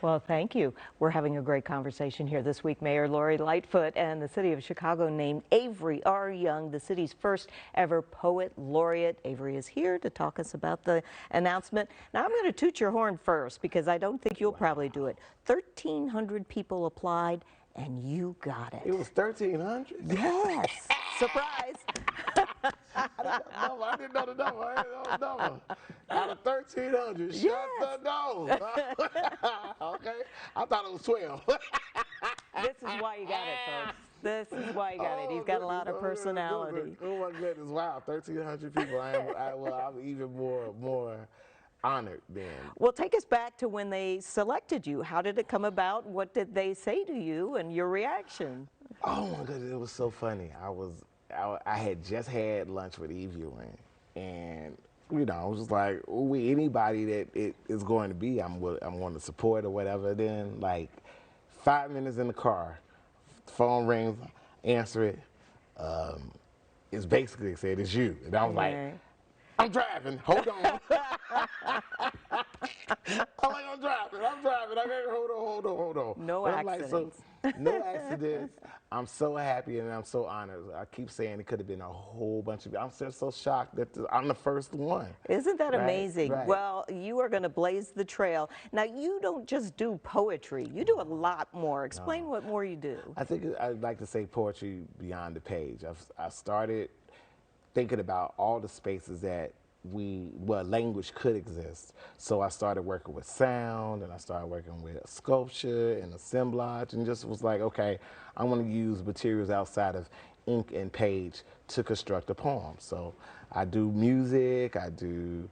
Well, thank you. We're having a great conversation here this week. Mayor Lori Lightfoot and the city of Chicago named Avery R. Young the city's first ever poet laureate. Avery is here to talk us about the announcement. Now, I'm going to toot your horn first because I don't think you'll probably do it. 1,300 people applied and you got It it. was 1,300? Yes. Surprise. I didn't know the number. I didn't know the number. Out of 1,300, shut Yes. the door. Okay, I thought it was 12. This is why you got it, folks. This is why you got it. He's got a lot of personality. Oh my goodness! Wow, 1,300 people. I'm even more honored then. Well, take us back to when they selected you. How did it come about? What did they say to you and your reaction? Oh my goodness, it was so funny. I had just had lunch with Eve Ewing, and I was just like, anybody that it is going to be, I'm going to support or whatever. Then like 5 minutes in the car, phone rings, answer it. It's basically said it's you, and I was like, Right. I'm driving. Hold on. I'm driving. I gotta hold on. No But I'm like, so accidents. no accidents. I'm so happy and I'm so honored. I keep saying it could have been a whole bunch of. I'm just so shocked that I'm the first one. Isn't that Right, amazing? right. Well, you are going to blaze the trail. Now, you don't just do poetry. You do a lot more. Explain what more you do. I think I'd like to say poetry beyond the page. I started thinking about all the spaces that language could exist. So I started working with sound, and I started working with sculpture and assemblage, and just was like, okay, I want to use materials outside of ink and page to construct a poem. So I do music, I do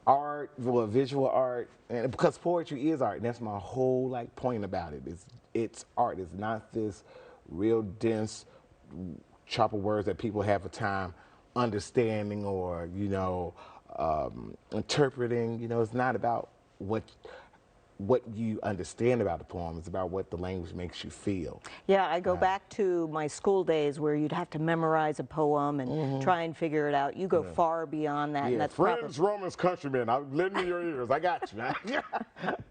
art, visual art, and because poetry is art, and that's my whole point about it. It's art. It's not this real dense chop of words that people have a time understanding or interpreting. It's not about what you understand about the poem. It's about what the language makes you feel. Yeah, I go back to my school days where you'd have to memorize a poem and try and figure it out. You go far beyond that, and Yeah, that's friends, probably Romans, countrymen. I'm lending your ears. I got you.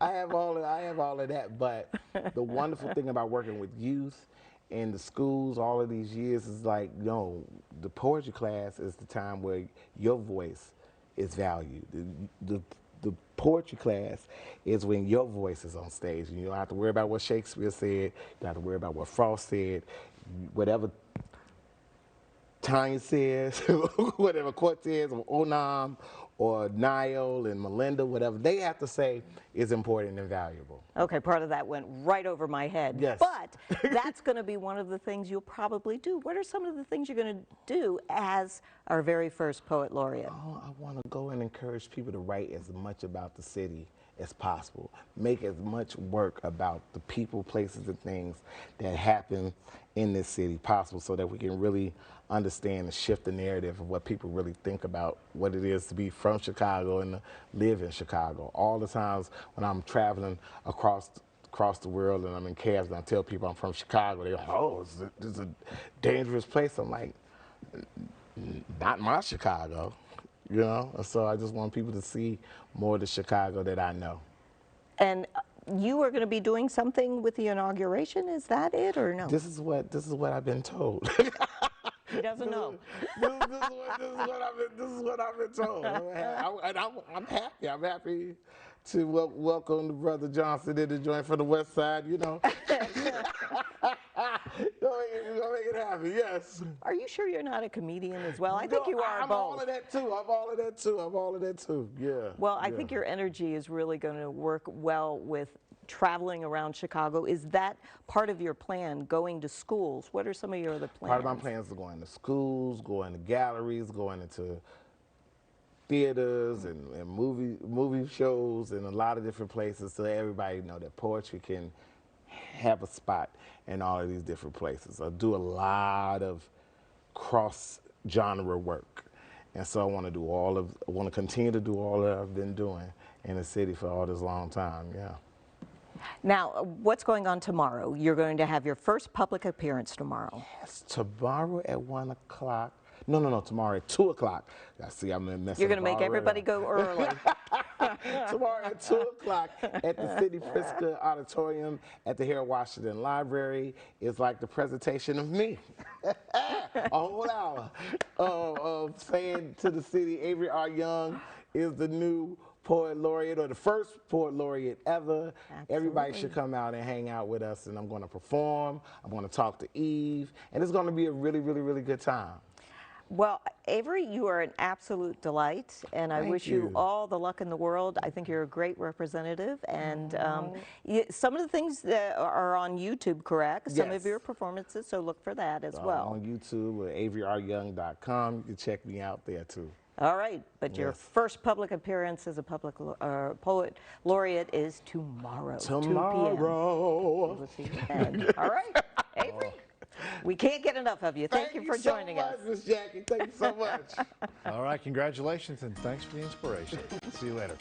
I have all of that. But the wonderful thing about working with youth in the schools all of these years is the poetry class is the time where your voice is valued. The poetry class is when your voice is on stage. You don't have to worry about what Shakespeare said. You don't have to worry about what Frost said. Whatever Tanya says, whatever Cortez or Onam or Niall and Melinda, whatever they have to say is important and valuable. okay, part of that went right over my head. Yes. But that's going to be one of the things you'll probably do. What are some of the things you're going to do as our very first poet laureate? Oh, I want to go and encourage people to write as much about the city as possible. Make as much work about the people, places, and things that happen in this city possible so that we can really understand and shift the narrative of what people really think about what it is to be from Chicago and to live in Chicago. All the times when I'm traveling across the world and I'm in cabs and I tell people I'm from Chicago, they go, oh, this is a dangerous place. I'm like, not my Chicago, So I just want people to see more of the Chicago that I know. And you are going to be doing something with the inauguration. Is that it or no? This is what I've been told. He doesn't know. This is what I've been told. I'm happy. I'm happy to welcome the brother Johnson in the joint from the West Side. Gonna make it happen. Yes. Are you sure you're not a comedian as well? I think No, you are I'm both. all of that too. Yeah. Well, I yeah. think your energy is really going to work well with traveling around Chicago. Is that part of your plan, going to schools? What are some of your other plans? Part of my plans are going to schools, going to galleries, going into theaters and movie shows and a lot of different places so everybody know that poetry can have a spot in all of these different places. I do a lot of cross-genre work. And so I want to continue to do all that I've been doing in the city for all this long time, yeah. Now, what's going on tomorrow? You're going to have your first public appearance tomorrow. Yes, tomorrow at 1 o'clock, No, tomorrow at 2 o'clock. I see I'm messing You're going up to make already. everybody go early. Tomorrow at 2 o'clock at the Sidney Pritzker Auditorium at the Harold Washington Library. It's like the presentation of me. A whole hour of saying to the city, Avery R. Young is the new poet laureate, or the first poet laureate ever. Everybody should come out and hang out with us, and I'm going to perform. I'm going to talk to Eve, and it's going to be a really, really, really good time. Well, Avery, you are an absolute delight, and I Thank wish you you. all the luck in the world. I think you're a great representative, and some of the things that are on YouTube, correct? Some of Yes. your performances, so look for that as well. On YouTube at AveryRYoung.com. You can check me out there too. All right, but your Yes. first public appearance as a public poet laureate is tomorrow, 2 p.m. Tomorrow. We'll see you then. All right, Avery, we can't get enough of you. Thank you for joining us. Thank you so much, Miss Jackie. Thank you so much. All right, congratulations and thanks for the inspiration. See you later.